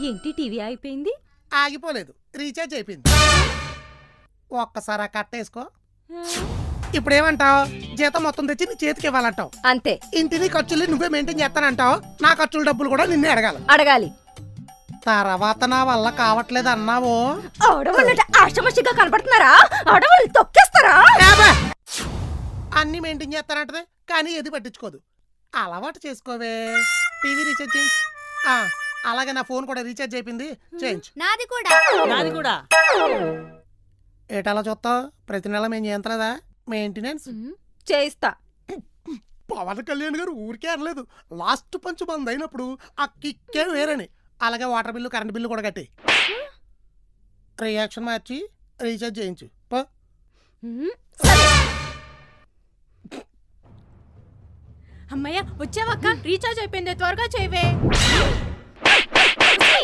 ఏంటి టీవీ అయిపోయింది? ఆగిపోలేదు, రీఛార్జ్ అయిపోయింది. ఒక్కసారి కట్టేసుకో. ఇప్పుడేమంటావు? జీతం మొత్తం తెచ్చి నీ చేతికి ఇవ్వాలంటావు. అంతే. ఇంటిని ఖర్చులు నువ్వే మెయింటైన్ చేస్తానంటావు. నా ఖర్చుల డబ్బులు కూడా నిన్నే అడగాలి. తర్వాత నా వల్ల కావట్లేదు అన్నావు. ఆడవాళ్ళంటే ఆషమషిగా కనపడుతున్నారా? ఆడవాళ్ళు తొక్కేస్తారా? అన్ని మెయింటైన్ చేస్తానంటది, కానీ ఏది పట్టించుకోదు. అలవాటు చేసుకోవే. టీవీ రీఛార్జ్ చేయించు. అలాగే నా ఫోన్ కూడా రీఛార్జ్ అయిపోయింది, చేయించు. నాది కూడా. ఏటలా చూస్తావు? ప్రతి నెల మేము చేయించలేదా మెయింటెనెన్స్? చేయిస్తా. పవన్ కళ్యాణ్ గారు ఊరికే అనలేదు, లాస్ట్ పంచ్ బంద్ అయినప్పుడు ఆ కిక్కే వేరని. అలాగే వాటర్ బిల్లు, కరెంట్ బిల్లు కూడా కట్టి రియాక్షన్ మార్చి రీఛార్జ్ చేయించు. అమ్మయ్య వచ్చావక్క, రీఛార్జ్ అయిపోయింది, త్వరగా చేయవే.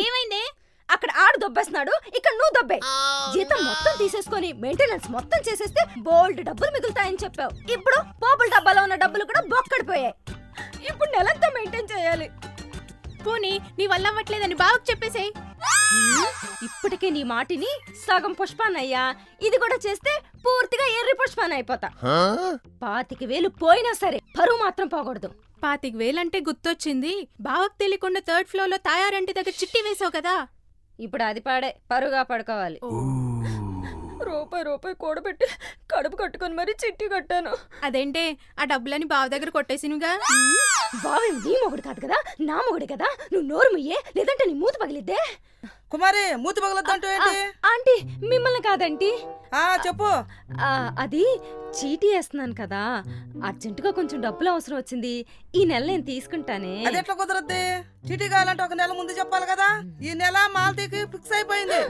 ఏమైంది? అక్కడ ఆడు దొబ్బేస్తున్నాడు, ఇక్కడ నువ్వు దొబ్బే. జీతం మొత్తం తీసేసుకొని మెయింటెనెన్స్ మొత్తం చేసేస్తే బోల్డ్ డబ్బులు మిగులుతాయని చెప్పావు. ఇప్పుడు పోపుల డబ్బాలో ఉన్న డబ్బులు కూడా బొక్కడిపోయాయి. ఇప్పుడు నెలంతా మెయింటైన్ చేయాలి. పోనీ నీ వల్ల అవ్వట్లేదని బావకు చెప్పేసేయ్. ఇప్పటికే నీ మాటిని సగం పుష్పానయ్యా, ఇది కూడా చేస్తే పూర్తిగా ఎర్రి పుష్పాన్ అయిపోతా. 25,000 పోయినా సరే పరువు మాత్రం పోకూడదు. 25,000 అంటే గుర్తొచ్చింది, బావకు తెలియకుండా 3rd floor లో తాయారంటి దగ్గర చిట్టి వేసావు కదా. ఇప్పుడు అది పాడే పరుగా పడుకోవాలి. రూపాయి కూడబెట్టి కడుపు కట్టుకొని మరీ చిట్టి కట్టాను. అదేంటే ఆ డబ్బులని బావ దగ్గర కొట్టేసినుగా. బావి నీ మొగుడు కాదు కదా, నా మొగుడు కదా. నువ్వు నోరు ముయ్యే, లేదంటే నీ మూతి పగిలిద్దే. కుమారి మూతి పగలొద్దంటూ ఏంటి? ఆంటీ మిమ్మల్ని కాదంటీ. చెప్పు. అది చీటీ వేస్తున్నాను కదా, అర్జెంటుగా కొంచెం డబ్బులు అవసరం వచ్చింది. ఈ నెల నేను తీసుకుంటానే. అది ఎట్లా కుదరద్ది? చీటీ కావాలంటే ఒక నెల ముందు చెప్పాలి కదా. ఈ నెల మాల్తీకి ఫిక్స్ అయిపోయింది.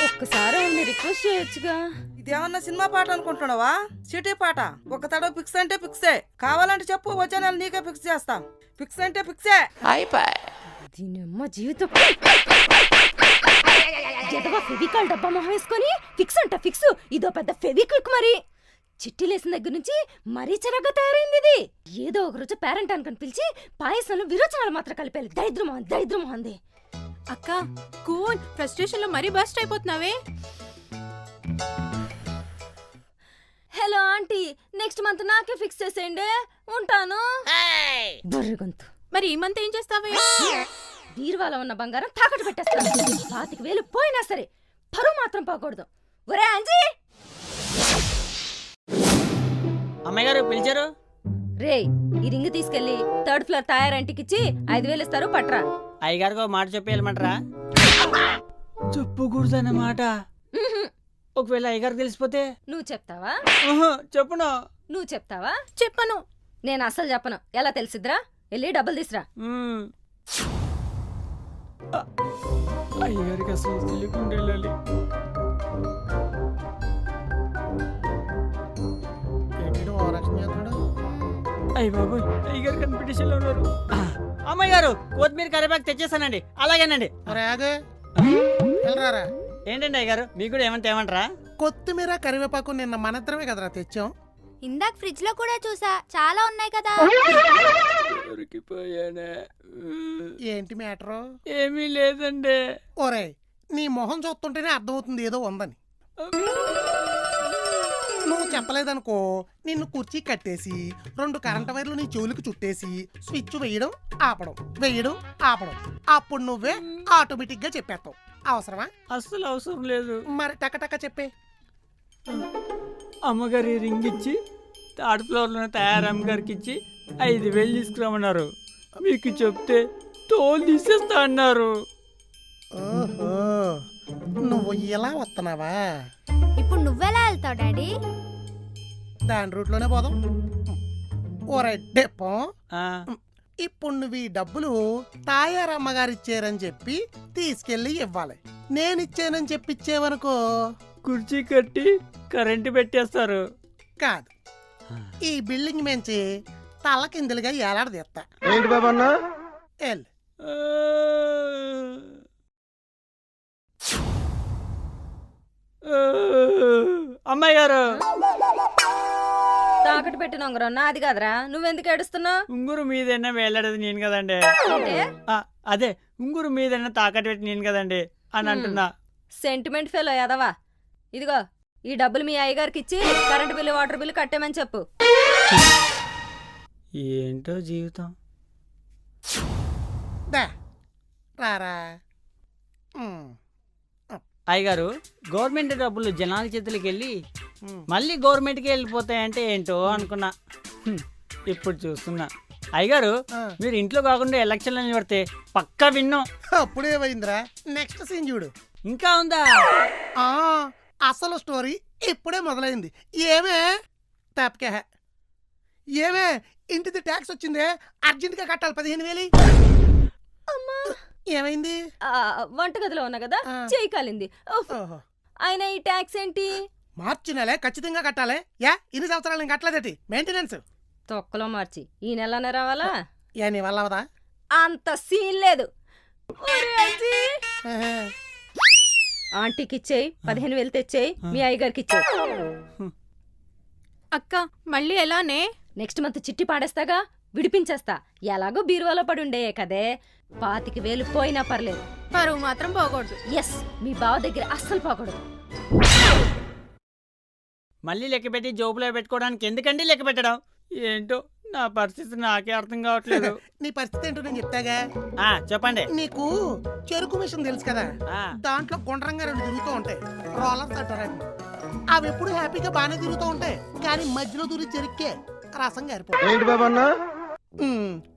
ఒక్కసారి రిక్వెస్ట్ చేయొచ్చుగా. ఇదేమన్నా సినిమా పాట అనుకుంటున్నావా? చీటీ పాట. ఒక తడవ ఫిక్స్ అంటే ఫిక్సే. కావాలంటే చెప్పు, వచ్చే నెల నీకే ఫిక్స్ చేస్తా. ఫిక్స్ అంటే ఫిక్సే. దీనమ్మ జీవితం. ఫెవికాల్ డబ్బా మొహం వేసుకొని ఫిక్స్ అంట ఫిక్స్. ఇదో పెద్ద ఫెవిక్విక్ మరి. చిట్టిలేసిన దగ్గర నుంచి మరీ చెరగ్గా తయారైంది ఇది. ఏదో ఒక రోజు పేరెంట్ అనుకుని పిలిచి పాయసంలో విరోచనాలు మాత్రం కలిపేయాలి. దరిద్రమోహంది. అక్క కూల్, ఫ్రస్ట్రేషన్ లో మరీ బస్ట్ అయిపోతున్నావే. హలో ఆంటీ, నెక్స్ట్ మంత్ నాకే ఫిక్స్ చేసేయండి, ఉంటాను. బర్రెగొంతు. మరి ఈ మంత్ ఏం చేస్తావే? బీరువాలో ఉన్న బంగారం తాకట్టు పెట్టేస్తాను. 25,000 పోయినా సరే పరువు మాత్రం పోకూడదు. ఒరే అంజీ. అమ్మాయి గారు పిలిచారు. రే, ఈ రింగ్ తీసుకెళ్లి 3rd floor తయారంటికిచ్చి 5,000 ఇస్తారు, పట్రా. అయ్యగారికి మాట చెప్పి వెళ్ళమంటారా? చెప్పకూడదన్నమాట. ఒకవేళ అయ్యగారు తెలిసిపోతే? నువ్వు చెప్తావా? చెప్పును. నువ్వు చెప్తావా? చెప్పను. నేను అస్సలు చెప్పను. ఎలా తెలిసిద్రా? వెళ్ళి డబ్బులు తీసురా. అయ్యగారికి అసలు తెలియకుండా వెళ్ళాలి. అయ్య బాబోయ్, అయ్యగారు కాంపిటీషన్లో ఉన్నారు. అమ్మాయి గారు కొత్తిమీర కరివేపాకు తెచ్చేసానండి. అలాగేనండి. ఏంటండి అయ్యగారు, మీకు కూడా ఏమంటే ఏమంటారా? కొత్తిమీర కరివేపాకు నిన్న మనద్దరమే కదరా తెచ్చాం. ఇందాక ఫ్రిడ్జ్ లో కూడా చూసా, చాలా ఉన్నాయి కదా. ఏంటి మ్యాటరు? ఏమీ లేదండి. ఓరే, నీ మొహం చూస్తుంటేనే అర్థమవుతుంది ఏదో ఉందని. నువ్వు చెప్పలేదనుకో, నిన్ను కుర్చీ కట్టేసి 2 కరెంట్ వైర్లు నీ చెవులకు చుట్టేసి స్విచ్ వేయడం ఆపడం అప్పుడు నువ్వే ఆటోమేటిక్ గా చెప్పేస్తావు. అవసరమా? అస్సలు అవసరం లేదు. మరి టక చెప్పే. అమ్మగారి రింగ్ ఇచ్చి 3rd floor లో తయారమ్మ గారికి ఇచ్చి 5,000 తీసుకురామన్నారు. మీకు చెప్తే తోలు తీసేస్తా అన్నారు. ఓహో, నువ్వు ఇలా వస్తున్నావా? ఇప్పుడు నువ్వెలా వెళ్తావు డాడీ? దాని రూట్లోనే పోదాం. ఓరే డెప్పం, ఇప్పుడు నువ్వు ఈ డబ్బులు తాయారమ్మ గారు ఇచ్చారని చెప్పి తీసుకెళ్లి ఇవ్వాలి. నేనిచ్చానని చెప్పి ఇచ్చేవనుకో, కుర్చీ కట్టి కరెంటు పెట్టేస్తారు. కాదు, ఈ బిల్డింగ్ మించి తల కిందులుగా ఏలాడదీస్తా. ఏంటి బాబన్నా? అమ్మాయి గారు, తాకట్టు పెట్టిన ఉంగరం నాది కదరా, నువ్వెందుకు ఏడుస్తున్నావు? ఉంగురు మీదైనా వేలాడేది నేను కదండి. అదే ఉంగురు మీదన్నా తాకట్టు పెట్టి నేను కదండి అని అంటున్నా. సెంటిమెంట్ ఫెలో ఎదవా. ఇదిగో ఈ డబ్బులు మీ అయ్యగారికి ఇచ్చి కరెంట్ బిల్లు వాటర్ బిల్లు కట్టేమని చెప్పు. ఏంటో జీవితం. దా రారా. అయ్యగారు, గవర్నమెంట్ డబ్బులు జనాల చేతులకి వెళ్ళి మళ్ళీ గవర్నమెంట్కి వెళ్ళిపోతాయంటే ఏంటో అనుకున్నా. ఇప్పుడు చూస్తున్నా. అయ్యగారు, మీరు ఇంట్లో కాకుండా ఎలక్షన్లు నిలబడితే పక్కా విన్నాం. అప్పుడేమైందిరా, నెక్స్ట్ సీన్ చూడు. ఇంకా ఉందా? ఆ అసలు స్టోరీ ఇప్పుడే మొదలైంది. ఏమే తాపకే ఏమే ఇంటిది ట్యాక్స్ వచ్చిందే, అర్జెంట్గా కట్టాలి 15,000. ఏమైంది? వంటగదిలో ఉన్నా కదా, చేయి కాలింది. ఉఫ్. ఆయన ఈ ట్యాక్స్ ఏంటి? మార్చి నెలే ఖచ్చితంగా కట్టాలి. యా ఇన్ని సంవత్సరాలు నేను కట్టలేదటి మెయింటెనెన్స్. తొక్కలో మార్చి ఈ నెలనే రావాలా? యా నీ వల్ల అవదా? అంత సీన్ లేదు. ఆంటీకి ఇచ్చేయి, 15,000 తెచ్చేయి, మీ అయ్యగారికి ఇచ్చేయి. అక్క మళ్ళీ ఎలానే? నెక్స్ట్ మంత్ చిట్టి పాడేస్తాగా, విడిపించేస్తా. ఎలాగో బీరువాలో పడి ఉండే కదే, 25,000 పోయినా పర్లేదు. పరువు మాత్రం పోకూడదు. ఎస్, మీ బావ దగ్గర అస్సలు పోకూడదు. మళ్ళీ లెక్క పెట్టి జోబులో పెట్టుకోవడానికి ఎందుకండి లెక్క పెట్టడం? ఏంటో నా పరిస్థితి నాకే అర్థం కావట్లేదు. నీ పరిస్థితి ఏంటో నేను చెప్తాగా. చెప్పండి. నీకు చెరుకు మిషన్ తెలుసు కదా, దాంట్లో గుండ్రంగా 2 తిరుగుతూ ఉంటాయి, రోలర్స్ అంటారు. అవి ఎప్పుడు హ్యాపీగా బాగానే తిరుగుతూ ఉంటాయి, కానీ మధ్యలో దూరి చెరుక్కే రసం గారిపోతుంది.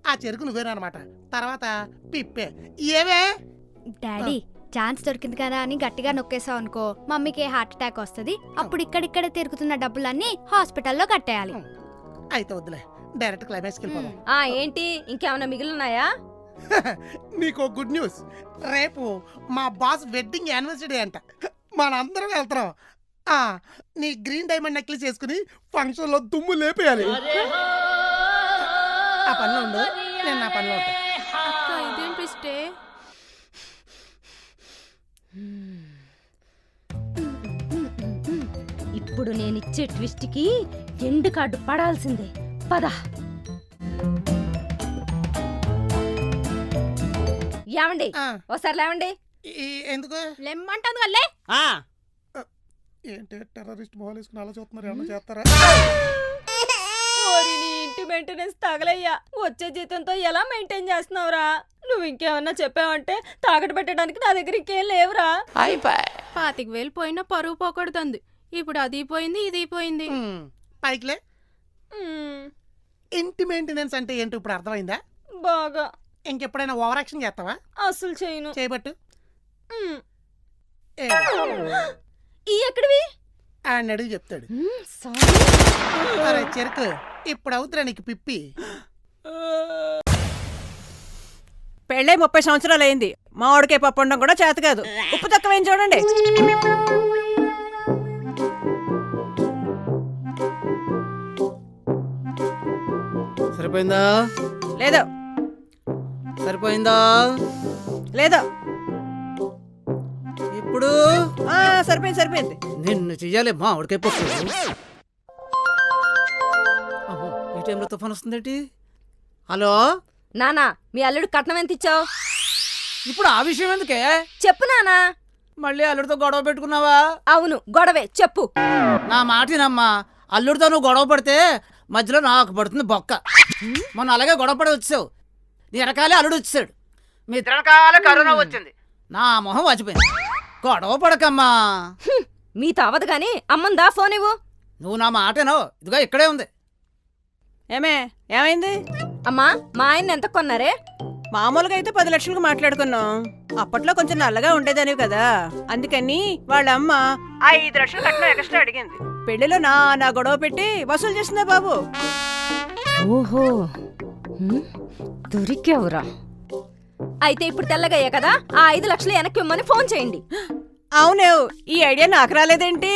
ఆ చెరుకు నువ్వేనమాట. తర్వాత పిప్పే. ఏవే డాడీ, ఛాన్స్ దొరికింది కదా అని గట్టిగా నొక్కేసావు అనుకో, మమ్మీకి హార్ట్ అటాక్ వస్తుంది. అప్పుడు ఇక్కడిక్కడ తిరుగుతున్న డబ్బులన్నీ హాస్పిటల్లో కట్టేయాలి. అయితే వద్దులే, డైరెక్ట్ క్లైమాక్స్కి వెళ్ళిపోదాం. ఏంటి ఇంకేమైనా మిగిలినాయా? నీకు గుడ్ న్యూస్. రేపు మా బాస్ వెడ్డింగ్ యానివర్సరీ అంట, మనందరం వెళ్తున్నాం. నీ గ్రీన్ డైమండ్ నెక్లెస్ చేసుకుని ఫంక్షన్ లో దుమ్ము లేపేయాలి. ఆ పనిలో ఉండు, నేను నా పనిలో ఉంటా. అక్క ఇదేం ట్విస్టే? ఇప్పుడు నేనిచ్చే ట్విస్ట్ కి ఎండు కార్డు పడాల్సిందే. పద. ఏమండి, ఒకసారి లేవండి. ఎందుకు లెమ్మంటాను కల్లే. ఏంటి టెర్రరిస్ట్ మొహాలు వేసుకుని అలా చూస్తున్నారు, ఏమన్నా చేస్తారా? నీ ఇంటి మెయింటెనెన్స్ తగలయ్యా. వచ్చే జీతంతో ఎలా మెయింటైన్ చేస్తున్నావురా? నువ్వు ఇంకేమన్నా చెప్పావంటే తాకట్టు పెట్టడానికి నా దగ్గర ఇంకేం లేవురా. 25,000 పోయినా పరువు పోకూడదు. ఇప్పుడు అది పోయింది, ఇది పోయింది. పైకిలే. ఇంటి మెయింటెనెన్స్ అంటే ఏంటో ఇప్పుడు అర్థమైందా? బాగా. ఇంకెప్పుడైనా ఓవర్ యాక్షన్ చేస్తావా? అసలు చేయను. చేయబట్టు. ఈ ఎక్కడివి? ఆయన అడిగి చెప్తాడు. అరే చెరుకు, ఇప్పుడు అవుతురా నీకు పిప్పి. పెళ్ళై 30 సంవత్సరాలు అయింది. మా వాడికే పప్పు వండడం కూడా చేత కాదు. ఉప్పు తక్కువేం చూడండి. సరిపోయిందా? లేదో. సరిపోయిందా? లేదో. ఇప్పుడు సరిపోయింది, సరిపోయింది. నిన్ను చెయ్యాలి మా ఆవిడకే పప్పు. ఈ టైంలో తుఫాన్ వస్తుందేంటి? హలో నానా, మీ అల్లుడు కట్నం ఎంత ఇచ్చావు? ఇప్పుడు ఆ విషయం ఎందుకే? చెప్పు నానా. మళ్ళీ అల్లుడితో గొడవ పెట్టుకున్నావా? అవును, గొడవే. చెప్పు. నా మాటినమ్మా, అల్లుడితో నువ్వు గొడవ పడితే మధ్యలో నాకు పడుతుంది బొక్క. మొన్న అలాగే గొడవ పడి వచ్చావు, నీ వెనకాలే అల్లుడు వచ్చాడు, మీ వెనకాలే కరోనా వచ్చింది, నా మొహం వాచిపోయింది. గొడవ పడకమ్మా. మీతో అవదు గాని అమ్మందా ఫోన్ ఇవ్వు. నువ్వు నా మాటేనో, ఇదిగో ఇక్కడే ఉంది. ఏమైంది? అమ్మా, మా ఆయన ఎంత కొన్నారే? మామూలుగా అయితే 10 లక్షలకు మాట్లాడుకున్నాం. అప్పట్లో కొంచెం నల్లగా ఉండేదానివి కదా, అందుకని వాళ్ళ అమ్మ 5 లక్షలు కట్నం ఎక్స్ట్రా అడిగింది. పెళ్లిలో నా గొడవ పెట్టి వసూలు చేసిందా బాబు. ఓహో, దొరికావురా. అయితే ఇప్పుడు తెల్లగయ్యా కదా, ఆ 5 లక్షలు వెనక్కి ఇమ్మని ఫోన్ చేయండి. అవునే, ఈ ఐడియా నాకు రాలేదేంటి?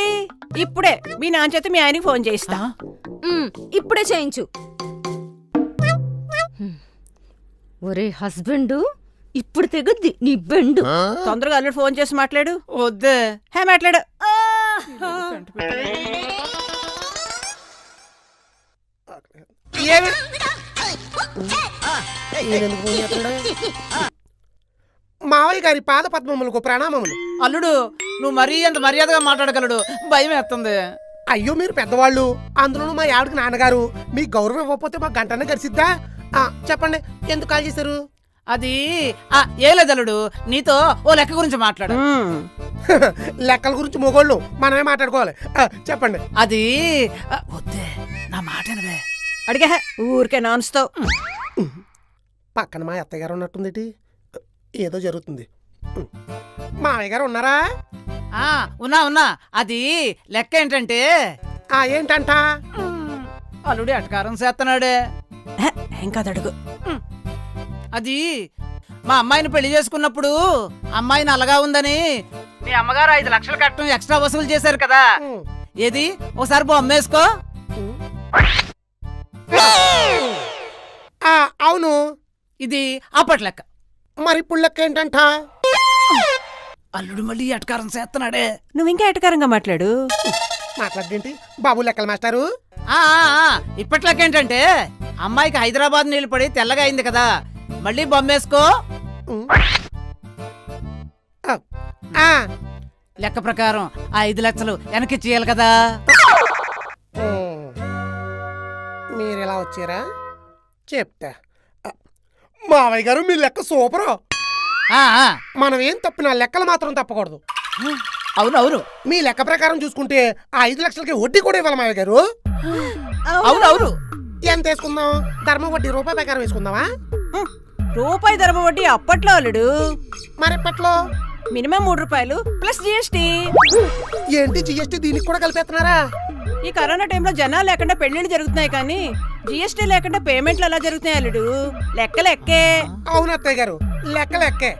ఇప్పుడే మీ నాన్న చేత మీ ఆయనకి ఫోన్ చేయిస్తా. ఇప్పుడే చేయించు. ఒరే హస్బెండ్, ఇప్పుడు తెగుద్ది నీ బెండు. తొందరగా అల్లుడు ఫోన్ చేసి మాట్లాడు. వద్దే. మాట్లాడు. మావయ్య గారి పాద పద్మములకు ప్రణామములు. అల్లుడు నువ్వు మరీ అంత మర్యాదగా మాట్లాడగలడు, భయం వేస్తుంది. అయ్యో మీరు పెద్దవాళ్ళు, అందులోనూ మా ఆవిడకి నాన్నగారు. మీ గౌరవం ఇవ్వకపోతే మా గంటనే గడిసిద్దా? చెప్పండి, ఎందుకు కాల్ చేశారు? అది ఏ లేదు అల్లుడు, నీతో ఓ లెక్క గురించి మాట్లాడు. లెక్కల గురించి మొగోళ్ళు మనమే మాట్లాడుకోవాలి. చెప్పండి. అది వద్దే, నా మాట వినవే. అడిగా ఊరికే నాన్స్తావు. పక్కన మా అత్తయ్య గారు ఉన్నట్టుంది, ఏదో జరుగుతుంది. మావయ్య గారు ఉన్నారా? ఉన్నా. అది లెక్క ఏంటంటే ఏంటంట? అల్లుడి అటకారం చేస్తున్నాడే. ఏం కాదు, అడుగు. అది మా అమ్మాయిని పెళ్లి చేసుకున్నప్పుడు అమ్మాయి నల్లగా ఉందని మీ అమ్మగారు 5 లక్షలు కట్టడం ఎక్స్ట్రా వసూలు చేశారు కదా. ఏది ఒకసారి బొమ్మేసుకో. అవును, ఇది అప్పటి లెక్క. మరి ఇప్పుడు లెక్క ఏంటంట? అల్లుడు మళ్ళీ అటకారం చేస్తున్నాడే. నువ్వు ఇంకా ఎటకారంగా మాట్లాడు. మాట్లాడేంటి బాబు లెక్కల మాస్టారు? ఇప్పటి లెక్క ఏంటంటే అమ్మాయికి హైదరాబాద్ నీళ్లు పడి తెల్లగా అయింది కదా, మళ్ళీ బొమ్మేసుకో. లెక్క ప్రకారం 5 లక్షలు వెనక్కి చేయాలి కదా. మీరు ఎలా వచ్చారా చెప్తా. మావయ్య గారు మీ లెక్క సూపరు. మనం ఏం తప్పినా లెక్కలు మాత్రం తప్పకూడదు. అవునవును, మీ లెక్క ప్రకారం చూసుకుంటే 5 లక్షలకి వడ్డీ కూడా ఇవ్వాలి మావయ్య గారు. అవునవును. ఎంత వేసుకుందాం? ధర్మ వడ్డీ రూపాయి ప్రకారం వేసుకుందామా? రూపాయి ధర్మ వడ్డీ అప్పట్లో అల్లుడు. మరి ఎప్పట్లో? మినిమం 3 రూపాయలు ప్లస్ జిఎస్టీ. ఏంటి జిఎస్టీ దీనికి కూడా కలిపేస్తున్నారా? ఈ కరోనా టైంలో జనాలు లేకుండా పెళ్లిళ్ళు జరుగుతున్నాయి, కానీ జిఎస్టీ లేకుండా పేమెంట్లు ఎలా జరుగుతున్నాయి అల్లుడు? లెక్కలెక్కే. అవును అత్తయ్య గారు, లెక్కలెక్కే.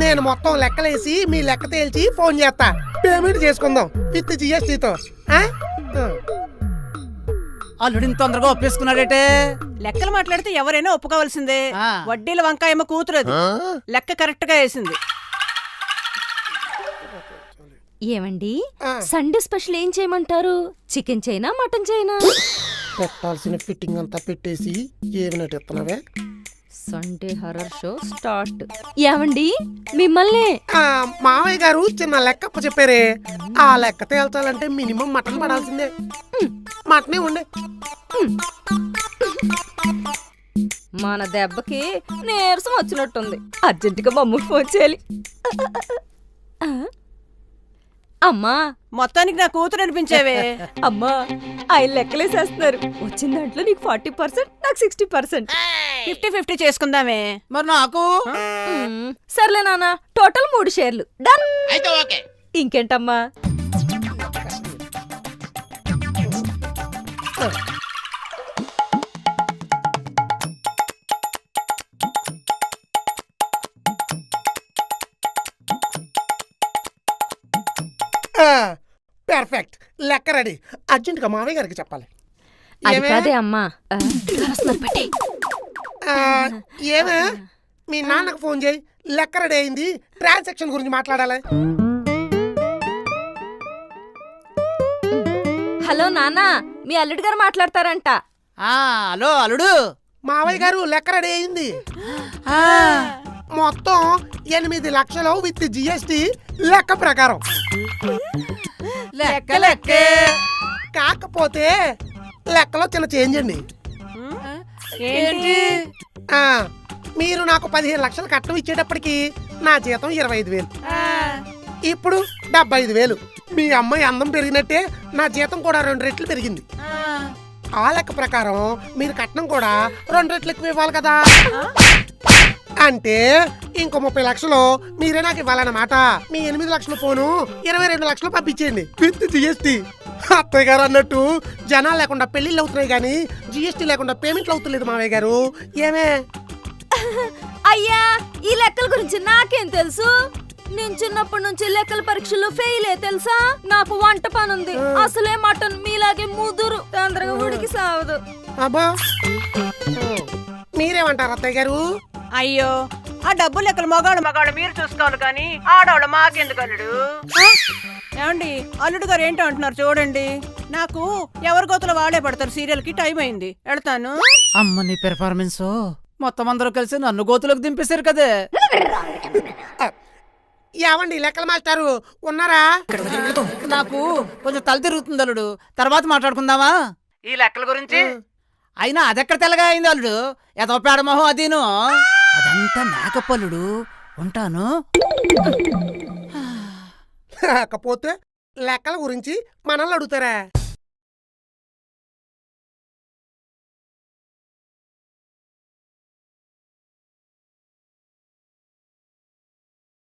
నేను మొత్తం లెక్కలేసి మీ లెక్క తేల్చి ఫోన్ చేస్తా. పేమెంట్ చేసుకుందాం విత్ జిఎస్టీతో. అల్లుడిని తొందరగా ఒప్పేసుకున్నాడేటే. లెక్కలు మాట్లాడితే ఎవరైనా ఒప్పుకోవాల్సిందే. వడ్డీల వంకాయమ్మ కూతురు అది. లెక్క కరెక్ట్ గా వేసింది. ఏమండి, సండే స్పెషల్ ఏం చేయమంటారు? చికెన్ చేయనా, మటన్ చేయనా? పెట్టాల్సిన ఫిట్టింగ్ అంతా పెట్టేసి ఏమినట్టు ఎత్తున్నావే? Sunday horror show start. ఏమండి మిమ్మల్ని? మావయ్య గారు చిన్న లెక్క చెప్పారే, ఆ లెక్క తేల్చాలంటే మినిమం మటన్ పడాల్సిందే. మటనే ఉండే. మన దెబ్బకి నీరసం వచ్చినట్టుంది. అర్జెంటుగా మమ్మకి ఫోన్ చేయాలి. అమ్మా, మొత్తానికి నా కూతురు అనిపించేవే. అమ్మా, ఆయన లెక్కలేసేస్తున్నారు. వచ్చిన దాంట్లో నీకు 40%, నాకు 60%. 50-50 చేసుకుందామే. మరి నాకు సర్లే నాన్న, టోటల్ 3 షేర్లు డన్. ఇంకేంటమ్మా? పర్ఫెక్ట్, లెక్క రెడీ. అర్జెంటుగా మావయ్య గారికి చెప్పాలి. అది కాదే అమ్మా. ఏమే, మీ నాన్నకు ఫోన్ చేయి. లెక్క రెడీ అయింది, ట్రాన్సాక్షన్ గురించి మాట్లాడాలి. హలో నాన్న, మీ అల్లుడు గారు మాట్లాడతారంట. హలో అల్లుడు. మావయ్య గారు లెక్క రెడీ అయింది. మొత్తం 8 లక్షలు విత్ జిఎస్టీ లెక్క ప్రకారం. లెక్కలెక్కే. కాకపోతే లెక్కలో చిన్న చేంజ్ అండి. ఏంటి? మీరు నాకు 15 లక్షలు కట్నం ఇచ్చేటప్పటికి నా జీతం 25,000. ఇప్పుడు 75,000. మీ అమ్మాయి అందం పెరిగినట్టే నా జీతం కూడా 2 రెట్లు పెరిగింది. ఆ లెక్క ప్రకారం మీరు కట్నం కూడా 2 రెట్లు ఎక్కువ ఇవ్వాలి కదా. అంటే ఇంకో 30 లక్షలు మీరే నాకు ఇవ్వాలన్నమాట. మీ 8 లక్షలు పోను 22 లక్షలు పంపించేయండి విత్ జిఎస్టీ. అత్తయ్య గారు అన్నట్టు జనాలు లేకుండా పెళ్లిళ్ళు అవుతున్నాయి, కానీ జిఎస్టీ లేకుండా పేమెంట్లు అవుతలేదు మావయ్య గారు. ఏమే? అయ్యా, ఈ లెక్కల గురించి నాకేం తెలుసు? నేను చిన్నప్పటి నుంచి లెక్కల పరీక్షల్లో ఫెయిలే తెలుసా. నాకు వంట పని ఉంది. అసలే మటన్ మీలాగే ముదురు, తొందరగా ఉడికి సావదు. అబ్బా, మీరేమంటారు అత్తయ్య గారు? అయ్యో, ఆ డబ్బు లెక్కలు మగాడు మీరు చూసుకోవాలి, కానీ ఆడవాళ్ళు మాకెందుకు అల్లుడు? ఏమండి, అల్లుడు గారు ఏంటో అంటున్నారు చూడండి. నాకు ఎవరి గోతలు వాళ్ళే పడతారు. సీరియల్ కి టైం అయింది, వెళ్తాను. అమ్మ నీ పెర్ఫార్మెన్స్ మొత్తం అందరూ కలిసి నన్ను గోతులోకి దింపేశారు కదే. ఏమండి లెక్కలు మాస్టారు ఉన్నారా? నాకు కొంచెం తల తిరుగుతుంది అల్లుడు, తర్వాత మాట్లాడుకుందామా ఈ లెక్కల గురించి. అయినా అదెక్కడ తెల్లగా అయింది అల్లుడు, ఏదో పేడమోహం అదీను. అదంతా మేకప్ అల్లుడు. ఉంటాను. కాకపోతే లెక్కల గురించి మనల్ని అడుగుతారా?